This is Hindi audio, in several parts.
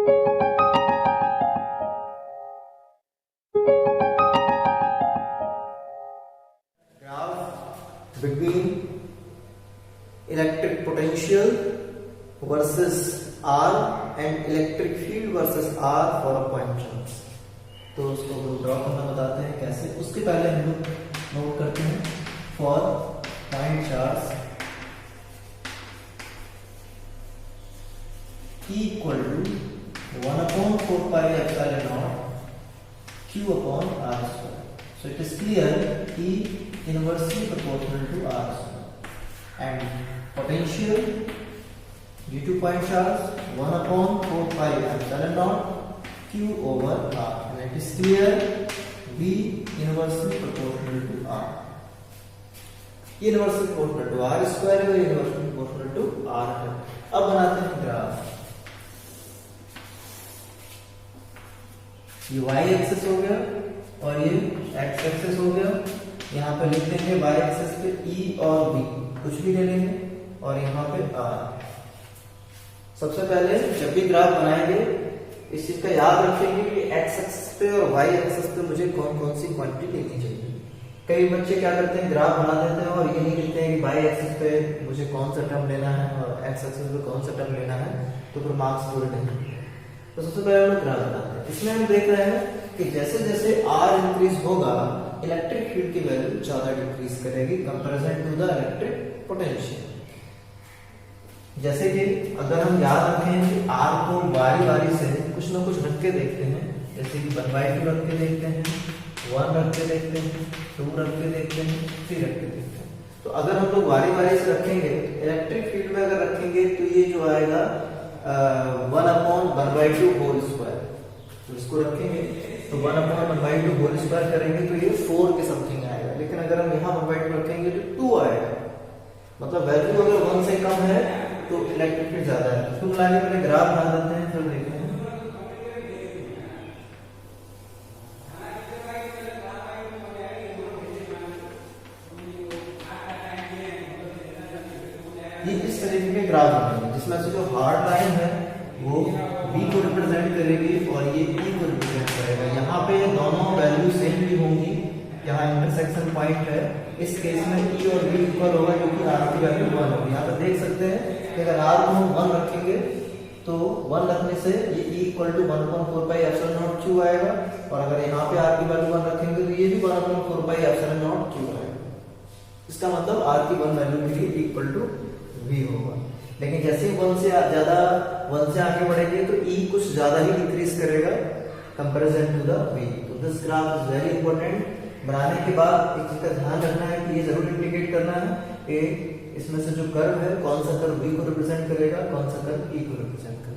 Graph between electric potential versus R and electric field versus R for a point charge. तो उसको ड्रॉ करना बताते हैं कैसे. उसके पहले हम लोग नोट करते हैं for point charge E equal to 1 upon 4 pi epsilon naught Q upon R square. So it is clear E inversely proportional to R square. And potential due to point charge 1 upon 4 pi epsilon naught Q over R. And it is clear V inversely proportional to R. E inversely proportional to R square है, inversely proportional to R है. अब बनाते हैं ग्राफ. ये y एक्सेस हो गया और ये x एक्सेस हो गया. यहाँ पे लिख देंगे y एक्सेस पे E और B कुछ भी ले लेंगे और यहाँ पे R. सबसे पहले जब भी ग्राफ बनाएंगे इस चीज का याद रखेंगे कि x एक्सेस पे और y एक्सेस पे मुझे कौन कौन सी क्वांटिटी लेनी चाहिए. कई बच्चे क्या करते हैं ग्राफ बना देते हैं और ये नहीं लिखते हैं कि y एक्सेस पे मुझे कौन सा टर्म लेना है और x एक्सेस पे कौन सा टर्म लेना है, तो फिर मार्क्स पूरे नहीं. तो सबसे पहले हम लोग ग्राफ बनाते हैं. इसमें हम देख रहे हैं कि जैसे जैसे R इंक्रीज होगा इलेक्ट्रिक फील्ड की वैल्यू ज्यादा डिक्रीज करेगी comparison to the electric potential. जैसे कि अगर हम याद रखें कि R को बारी बारी से कुछ ना कुछ रख के देखते हैं, जैसे कि 1/2 रख के देखते हैं, 1 रख के देखते हैं, 2 रख के देखते हैं, 3 रख के देखते हैं. तो अगर हम लोग बारी बारी से रखेंगे इलेक्ट्रिक फील्ड में अगर रखेंगे तो ये जो आएगा 1 upon 1/2 होल स्क्वायर. तो इसको रखेंगे तो 1 upon 1/2 होल स्क्वायर करेंगे तो ये 4 के समथिंग आएगा. लेकिन अगर हम यहाँ 1/2 रखेंगे तो 2 आएगा. मतलब वैल्यू अगर 1 से कम है तो इलेक्ट्रिक फील्ड ज्यादा है. तो मिलाके पहले ग्राफ बना देते हैं फिर देखते हैं. ये इस तरीके के ग्राफ बनेंगे जिसमें से जो हार्ड लाइन है वो V को रिप्रेजेंट करेगी और ये E को रिप्रेजेंट करेगा. यहाँ पे दोनों वैल्यू सेम भी होंगी. यहाँ इंटरसेक्शन पॉइंट है. इस केस में E और V इक्वल होगा क्योंकि R की वैल्यू 1 होगी. यहाँ पे देख सकते हैं कि अगर R को हम 1 रखेंगे तो 1 रखने से ये E equal to 1 upon 4 pi epsilon naught Q आएगा और अगर यहाँ पे R की वैल्यू 1 रखेंगे तो ये भी 1 upon 4 pi epsilon naught Q आएगा. इसका मतलब R की 1 वैल्यू के लिए इक्वल टू V होगा. लेकिन जैसे ही 1 से ज्यादा 1 से आगे बढ़ेंगे तो E कुछ ज्यादा ही इंक्रीज करेगा कंपैरिजन टू द V. तो this graph is very important. बनाने के बाद एक चीज का ध्यान रखना है कि ये जरूर इंडिकेट करना है कि इसमें से जो कर्व है कौन सा कर्व V को रिप्रेजेंट करेगा, कौन सा कर्व E को रिप्रेजेंट करेगा.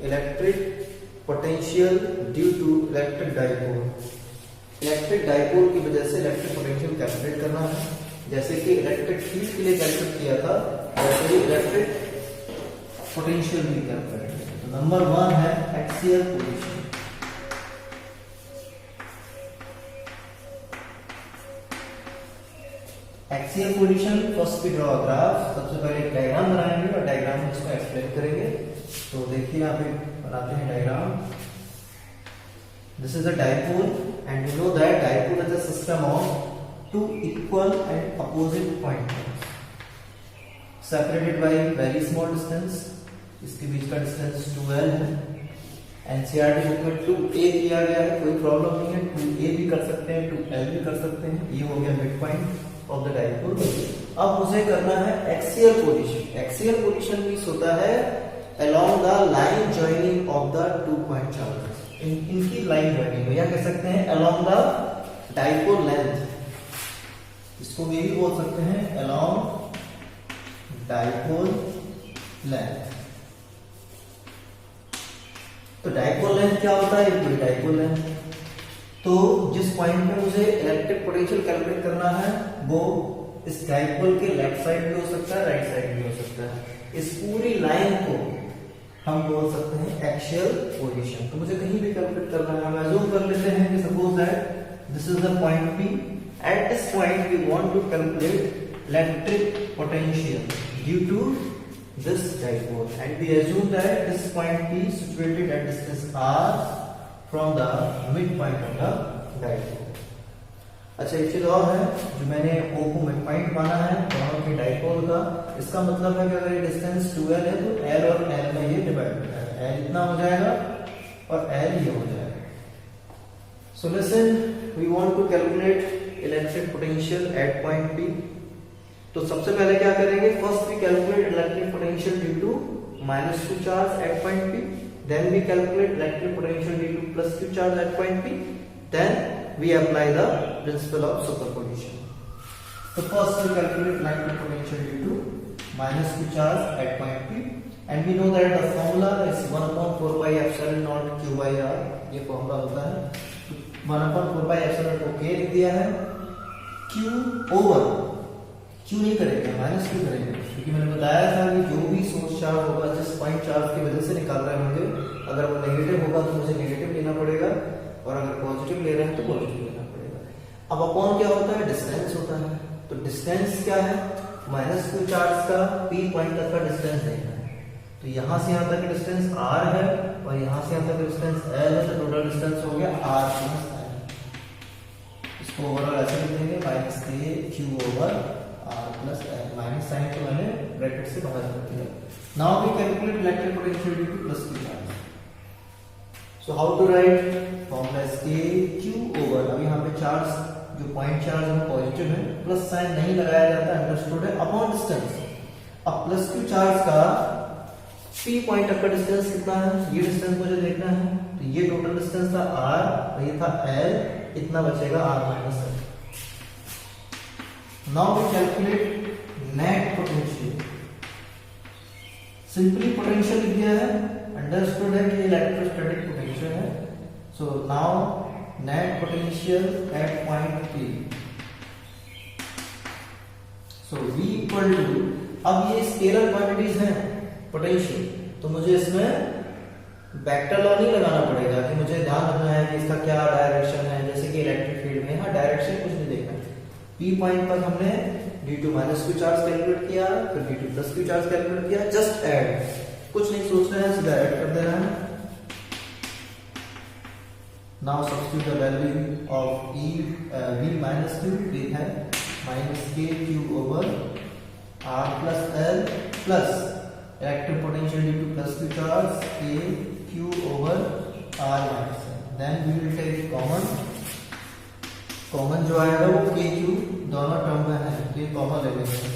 Electric potential due to electric dipole. Electric dipole की वजह से इलेक्ट्रिक पोटेंशियल कैलकुलेट करना है. जैसे कि इलेक्ट्रिक फील्ड के लिए कैलकुलेट किया था वैसे ही इलेक्ट्रिक पोटेंशियल भी कैलकुलेट किया. तो नंबर 1 है axial position. Axial position first we draw graph. सबसे पहले एक डायग्राम बनाएंगे और डायग्राम में इसको एक्सप्लेन करेंगे. तो देखिए यहाँ पे बनाते हैं diagram. This is a dipole and we know that dipole is a system of two equal and opposite points separated by very small distance. इसके बीच का डिस्टेंस 2l है. एनसीईआरटी बुक में 2a दिया गया है, कोई प्रॉब्लम नहीं है. 2a भी कर सकते हैं, 2l भी कर सकते हैं. ये हो गया mid point of the dipole. अब मुझे करना है axial position. Axial position means होता है along the line joining of the 2 point charges. इनकी लाइन जॉइनिंग या कह सकते हैं along the dipole length. इसको भी बोल सकते हैं along dipole length. तो डाइपोल लेंथ क्या होता है? ये डाइपोल लेंथ. तो जिस पॉइंट पे मुझे इलेक्ट्रिक पोटेंशियल कैलकुलेट करना है वो इस डाइपोल के लेफ्ट साइड भी हो सकता है, राइट साइड भी हो सकता है. इस पूरी लाइन को हम बोल सकते हैं एक्सियल पोजीशन। तो मुझे कहीं भी कैलकुलेट करना है, हम अज्यूम कर लेते हैं कि suppose that this is the point P। At this point we want to calculate electric potential due to this dipole, and we assume that this point P is situated at distance r from the midpoint of the dipole। अच्छा, एक चीज और है जो मैंने O को मिड पॉइंट माना है दोनों के डाइपोल का। इसका मतलब है कि अगर ये डिस्टेंस 2l है तो L और L में ये डिवाइड हो जाएगा, L इतना हो जाएगा और L ये हो जाएगा। So listen, we want to calculate electric potential at point P। तो सबसे पहले क्या करेंगे, first we calculate electric potential due to -q charge at point P, then we calculate electric potential due to +q charge at point P, then we apply the principle of superposition। So first we calculate electric potential due to -q charge at point P, and we know that the formula is 1/4 pi epsilon naught q by r। ये फॉर्मूला होता है 1/4 pi epsilon को k लिख दिया है, q ओवर q नहीं करेंगे, -q करेंगे, क्योंकि मैंने बताया था कि जो भी सोर्स चार्ज होगा जिस पॉइंट चार्ज की वजह से निकाल रहे होंगे, अगर वो नेगेटिव होगा तो मुझे नेगेटिव लेना पड़ेगा, और अगर पॉजिटिव ले रहे हैं तो पॉजिटिव लेना पड़ेगा। अब अपॉन क्या होता है, डिस्टेंस होता है। तो डिस्टेंस क्या है, -q चार्ज का P पॉइंट तक का डिस्टेंस देखना है। तो यहां से यहां तक का डिस्टेंस r है और यहां से यहां तक का डिस्टेंस l है, तो टोटल डिस्टेंस हो गया r + l। इसको ओवरऑल ऐसे लिख देंगे -q over r + l, minus sign को मैंने ब्रैकेट से बाहर कर दिया। Now we calculate electric potential due to +q charge. So how to write? Formula is kq over, अब यहाँ पे चार्ज जो पॉइंट चार्ज है पॉजिटिव है, प्लस साइन नहीं लगाया जाता, अंडरस्टूड है, अपॉन डिस्टेंस। अब +q चार्ज का P पॉइंट तक का डिस्टेंस कितना है, ये डिस्टेंस मुझे देखना है। तो ये टोटल डिस्टेंस था r और ये था l, इतना बचेगा r - l। Now we calculate net potential. Simply potential लिख दिया है, अंडरस्टूड है कि इलेक्ट्रोस्टैटिक पोटेंशियल है। So now net potential at point P। So V equal to, अब ये स्केलर क्वांटिटीज हैं पोटेंशियल, तो मुझे इसमें वेक्टर लॉ नहीं लगाना पड़ेगा कि मुझे ध्यान रखना है कि इसका क्या डायरेक्शन है, जैसे कि इलेक्ट्रिक फील्ड में यहाँ डायरेक्शन कुछ नहीं देखना। P पॉइंट पर हमने due to -q charge calculate किया, फिर due to +q charge calculate किया, जस्ट ऐड, कुछ नहीं सोचना है, सीधा ऐड कर देना है। Now substitute the value of v - q, ये है -kq over r + l plus electric potential due to +q charge kq over r - l। Then we will take common जो आएगा वो kq दोनों टर्म में है, तो ये कॉमन ले लेंगे।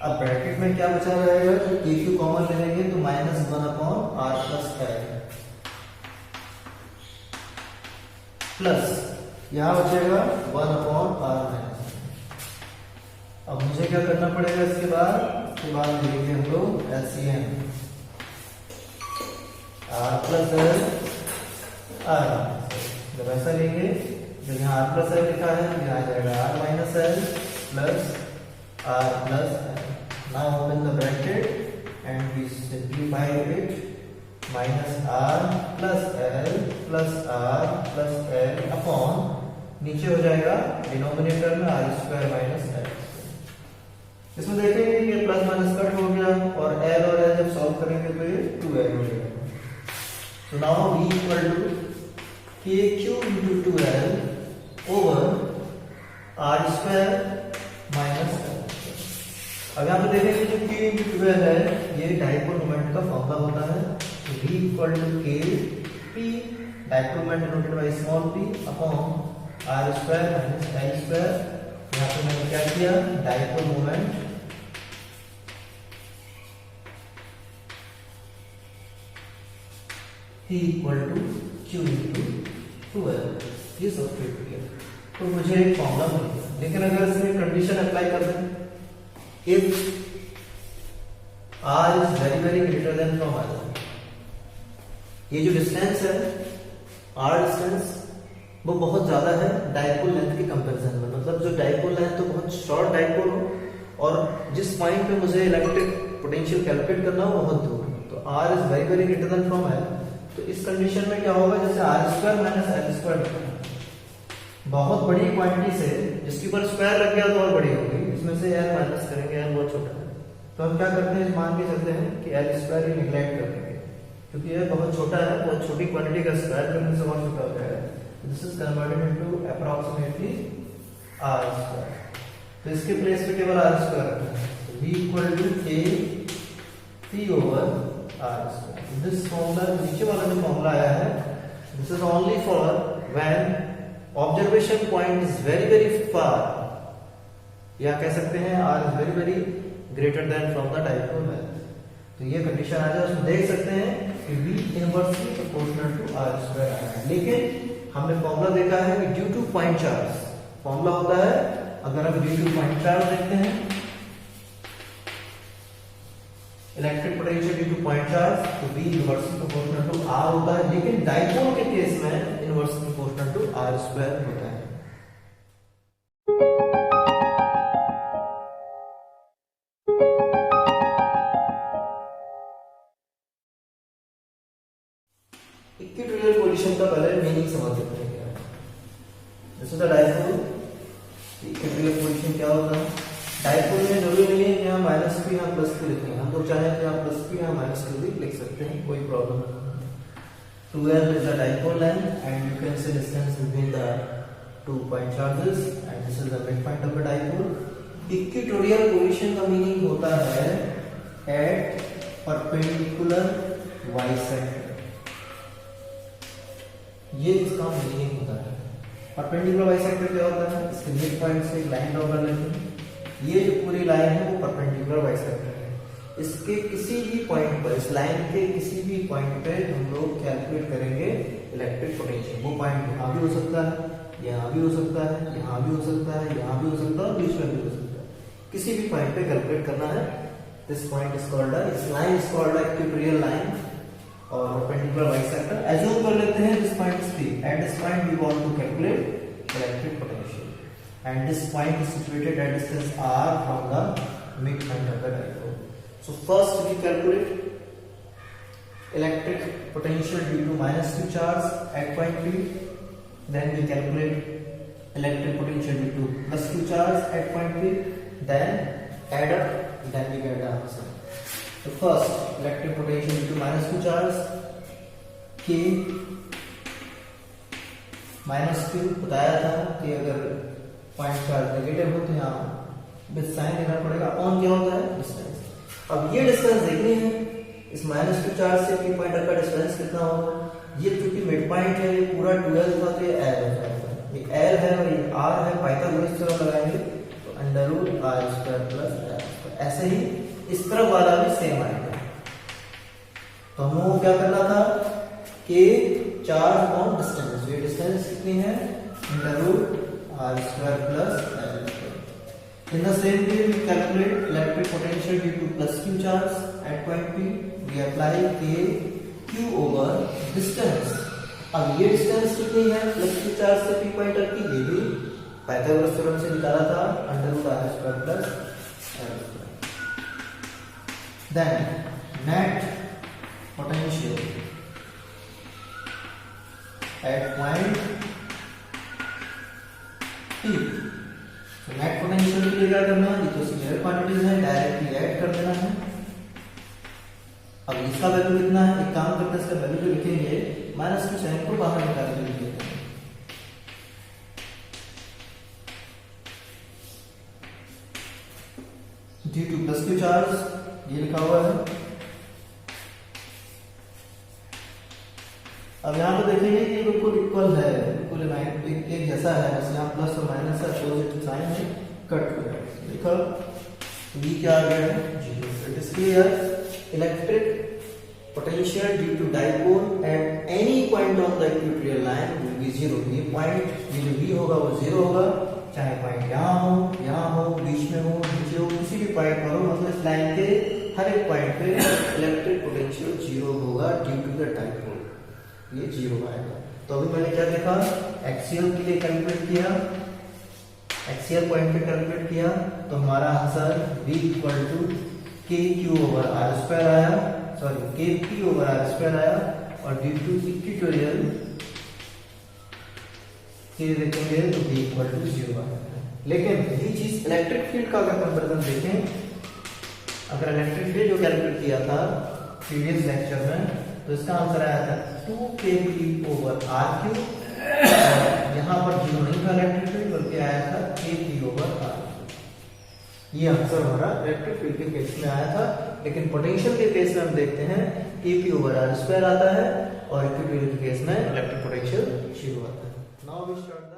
अब ब्रैकेट में क्या बचा रहेगा, तो kq कॉमन ले लेंगे तो -1/r + l प्लस यहां बचेगा 1/r-। अब मुझे क्या करना पड़ेगा इसके बाद लेंगे हम लोग LCM, r + l r। जब ऐसा लेंगे, जब यहाँ r + l लिखा है, यहाँ आ जाएगा r - l plus r + l। Now open the bracket and we simplify it, -r + l plus r plus l upon, नीचे हो जाएगा डिनोमिनेटर में r² - l। इसमें देखेंगे ये प्लस माइनस कट हो गया और l और l जब सॉल्व करेंगे तो ये 2l हो जाएगा। So now v equal to kq into 2l over r² - l। अब यहाँ पे देखेंगे जो q into 2l है, ये डाइपोल मोमेंट का फॉर्मूला होता है। तो v equal to k p, dipole moment denoted by small p, upon r² - l²। यहाँ पे मैंने क्या किया, dipole moment P equal to Q into 2L, ये सब्स्टिट्यूट किया तो मुझे एक फॉर्मूला मिल गया। लेकिन अगर इसमें कंडीशन अप्लाई कर दें, if R is very greater than from R, ये जो डिस्टेंस है R डिस्टेंस वो बहुत ज्यादा है डाइपोल लेंथ के कंपैरिजन में, मतलब जो डाइपोल लेंथ तो बहुत शॉर्ट डाइपोल हो और जिस पॉइंट पे मुझे इलेक्ट्रिक पोटेंशियल कैलकुलेट करना हो बहुत दूर, तो r is very very greater than from l, तो इस कंडीशन में क्या होगा, जैसे r square minus l square लिखा है, बहुत बड़ी क्वांटिटी से जिसके ऊपर स्क्वायर लग गया तो और बड़ी होगी, इसमें से l माइनस करेंगे, l बहुत छोटा है, तो हम क्या करते हैं, मान के चलते हैं कि l स्क्वायर ही निगलेक्ट कर देंगे, क्योंकि यह बहुत छोटा है, बहुत छोटी क्वांटिटी का स्क्वायर करने से बहुत छोटा हो जाएगा। This is converted into approximately r square, तो इसके प्लेस पे केवल r स्क्वायर रखना है, v equal to a p over r square. This formula, नीचे वाला जो फॉर्मूला आया है, this is only for when observation point is very very far, या कह सकते हैं r is very very greater than from the dipole length. तो ये कंडीशन आ जाए, उसमें देख सकते हैं कि v inversely proportional to r square आया है, लेकिन हमने फॉर्मूला देखा है कि due to point charge formula होता है, अगर हम ड्यू टू पॉइंट चार्ज देखते हैं, electric potential due to point charge, तो v inversely proportional to r होता है, लेकिन डायपोल के केस में inversely proportional to r square होता है। इक्विटोरियल पोजीशन का पहले मीनिंग समझ लेते हैं क्या है। जैसे द डायपोल, इक्विटोरियल पोजीशन क्या होता है, डायपोल में जरूरी नहीं है कि हम माइनस p यहाँ प्लस q लिखें, हम लोग चाहें कि आप प्लस p यहाँ माइनस q भी लिख सकते हैं, कोई प्रॉब्लम नहीं। 2l is the dipole length and you can see distance between the 2 point charges and this is the midpoint of the dipole। Equatorial position का मीनिंग होता है at perpendicular bisector, ये इसका मीनिंग होता है। परपेंडिकुलर बाइसेक्टर क्या होता है, इसके मिड पॉइंट से एक लाइन ड्रॉ कर लेते हैं, ये जो पूरी लाइन है वो परपेंडिकुलर बाइसेक्टर है, इसके किसी भी पॉइंट पर, इस लाइन के किसी भी पॉइंट पे हम लोग कैलकुलेट करेंगे इलेक्ट्रिक पोटेंशियल। वो पॉइंट यहाँ भी हो सकता है, यहाँ भी हो सकता है, यहाँ भी हो सकता है, यहाँ भी हो सकता है और बीच में भी हो सकता है, किसी भी पॉइंट पे कैलकुलेट करना है। दिस पॉइंट इज कॉल्ड, इस line is called equatorial line और परपेंडिकुलर बाइसेक्टर। एज्यूम कर लेते हैं this point is P, at this point we want to calculate electric potential and this point is situated at distance r from the mid point of the dipole. So first we calculate electric potential due to -q charge at point P, then we calculate electric potential due to +q charge at point P, then add up, then we get the answer. So first electric potential due to -q charge, k -q बताया था कि अगर पॉइंट चार्ज नेगेटिव हो तो यहाँ विद साइन देना पड़ेगा, ऑन क्या होता है, डिस्टेंस। अब ये डिस्टेंस देखनी है, इस -q चार्ज से p पॉइंट का डिस्टेंस कितना होगा, ये चूंकि मिड पॉइंट है, ये पूरा 12 था तो ये l हो जाएगा, ये l है और ये r है, पाइथागोरस थ्योरम लगाएंगे तो √r² + l। ऐसे ही इस तरफ वाला भी सेम आएगा, तो हमको क्या करना था कि चार्ज ऑन डिस्टेंस, ये डिस्टेंस कितनी है, √r² + l। In the same way we calculate electric potential due to +q charge at point P, we apply k q over distance। अब ये डिस्टेंस कितनी है +q चार्ज से p पॉइंट तक की, ये भी पाइथागोरस थ्योरम से निकाला था, √r² + l। Then net potential at point P, तो नेट पोटेंशियल के लिए क्या करना है, ये तो स्केलर क्वांटिटीज है, डायरेक्टली ऐड कर देना है। अब इसका वैल्यू कितना है, एक काम करते हैं, इसका वैल्यू जो लिखेंगे -q साइन को बाहर निकाल के लिखेंगे, ड्यू टू +q चार्ज ये लिखा हुआ है। अब यहाँ पे देखेंगे कि बिल्कुल इक्वल है, बिल्कुल एक जैसा है, बस यहाँ प्लस और माइनस का अपोजिट साइन है, कट हो गया, देखो v क्या आ गया है, 0। It is clear, electric potential due to dipole at any point on the equatorial line will be 0। ये पॉइंट, ये जो v होगा वो 0 होगा, चाहे पॉइंट यहाँ हो, बीच में हो, नीचे हो, किसी भी पॉइंट पर हो, मतलब इस लाइन के हर एक पॉइंट पे इलेक्ट्रिक पोटेंशियल 0 होगा ड्यू टू द डायपोल, ये 0 आएगा। तो अभी मैंने क्या देखा, एक्सियल के लिए कैलकुलेट किया, एक्सियल पॉइंट पे कैलकुलेट किया, तो हमारा आंसर v = kq/r² आया। सॉरी के पी ओवर आर स्क्वायर आया, और ड्यू टू इक्वेटोरियल के देखेंगे तो बी इक्वल टू 0 आया। लेकिन यही चीज इलेक्ट्रिक फील्ड का अगर कंपैरिजन देखें, अगर इलेक्ट्रिक फील्ड जो कैलकुलेट किया था प्रीवियस लेक्चर में, तो इसका आंसर आया था 2kp ओवर आर क्यूब, यहाँ पर 0 नहीं था इलेक्ट्रिक फील्ड, बल्कि आया था kp ओवर आर। ये आंसर हमारा इलेक्ट्रिक फील्ड के केस में आया था। लेकिन पोटेंशियल के केस में हम देखते हैं kp ओवर आर स्क्वायर आता है, और इक्वेटोरियल के केस में इलेक्ट्रिक पोटेंशियल 0 आता है। Now we start